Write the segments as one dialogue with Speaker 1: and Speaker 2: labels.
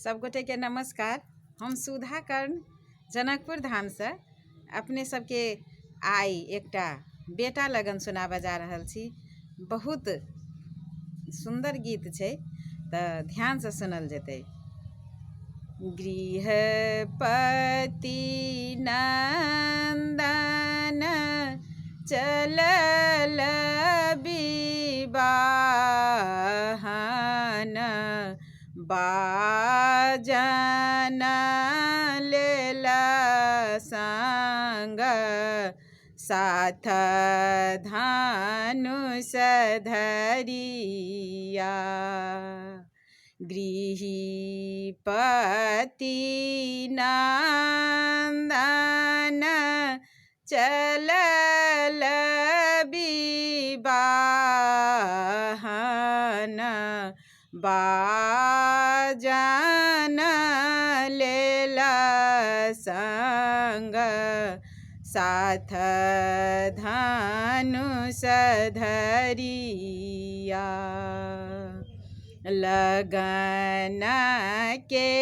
Speaker 1: सब गोटे के नमस्कार। हम सुधा कर्ण जनकपुर धाम से अपने सबके आई एकटा बेटा लगन सुनाबे जा रहल छी। बहुत सुंदर गीत छै त ध्यान से सुनल जेतै। गृहपति नंदन चलल विवाहन, बाजन लेल संग साथ धनुष धरिया। गृहपति नंदन चलल विवाहन, बाजन लेल संग साथ धनुष धरिया। लगन के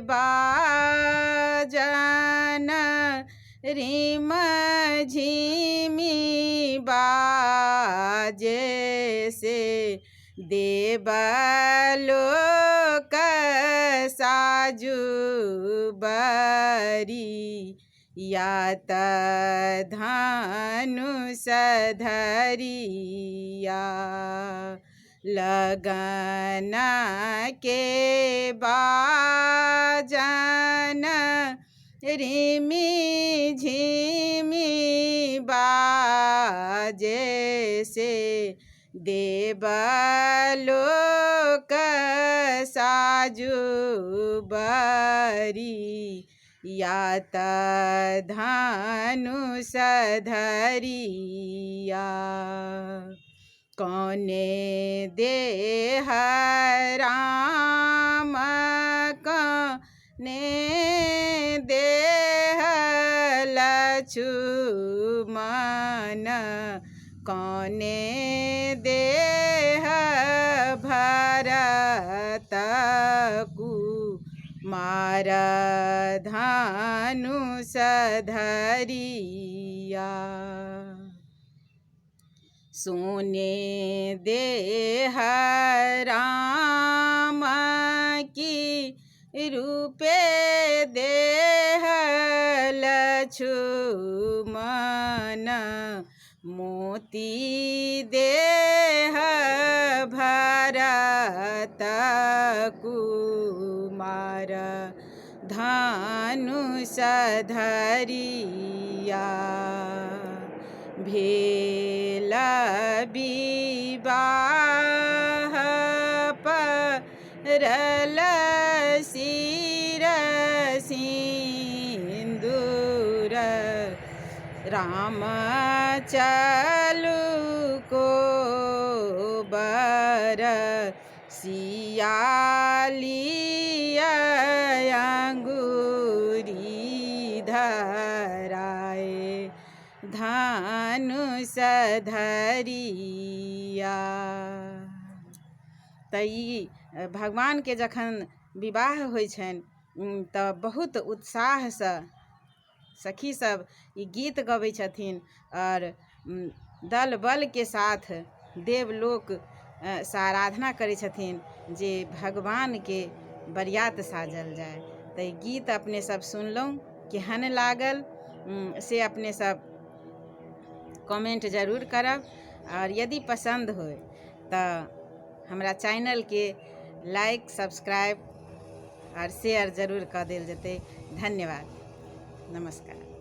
Speaker 1: बाजन रिम झिमी बाजे से, देवलोक साजु बरियात धनुष धरिया। लगन के बाजन रिमी झिमी बाजे से, देवलोक साजु बरियात धनुष धरिया। कौने देह राम कौने देह लक्ष्मण, कौने देह भरत कुमार धनुष धरिया। सोने देह राम की रूपे देह लक्ष्मण, मोती देह भरत कुमार धनुष धरिया। भेल विवाह परल सिर सिंदूर, राम चलु कोबर सियालिया अंगूरी धराए धनुष धरिया। त ई भगवान के जखन विवाह होइ छनि त बहुत उत्साह से सखी सब ई गीत गबै छथिन और दल बल के साथ देवलोक से आराधना करै छथिन जे भगवान के बरियात साजल जाए। त ई गीत अपने सब सुनलहुँ, केहन लागल से अपने सब कमेंट जरूर करब। और यदि पसंद हो तो हमरा चैनल के लाइक सब्सक्राइब और शेयर जरूर कर देल जेतै। धन्यवाद, नमस्कार।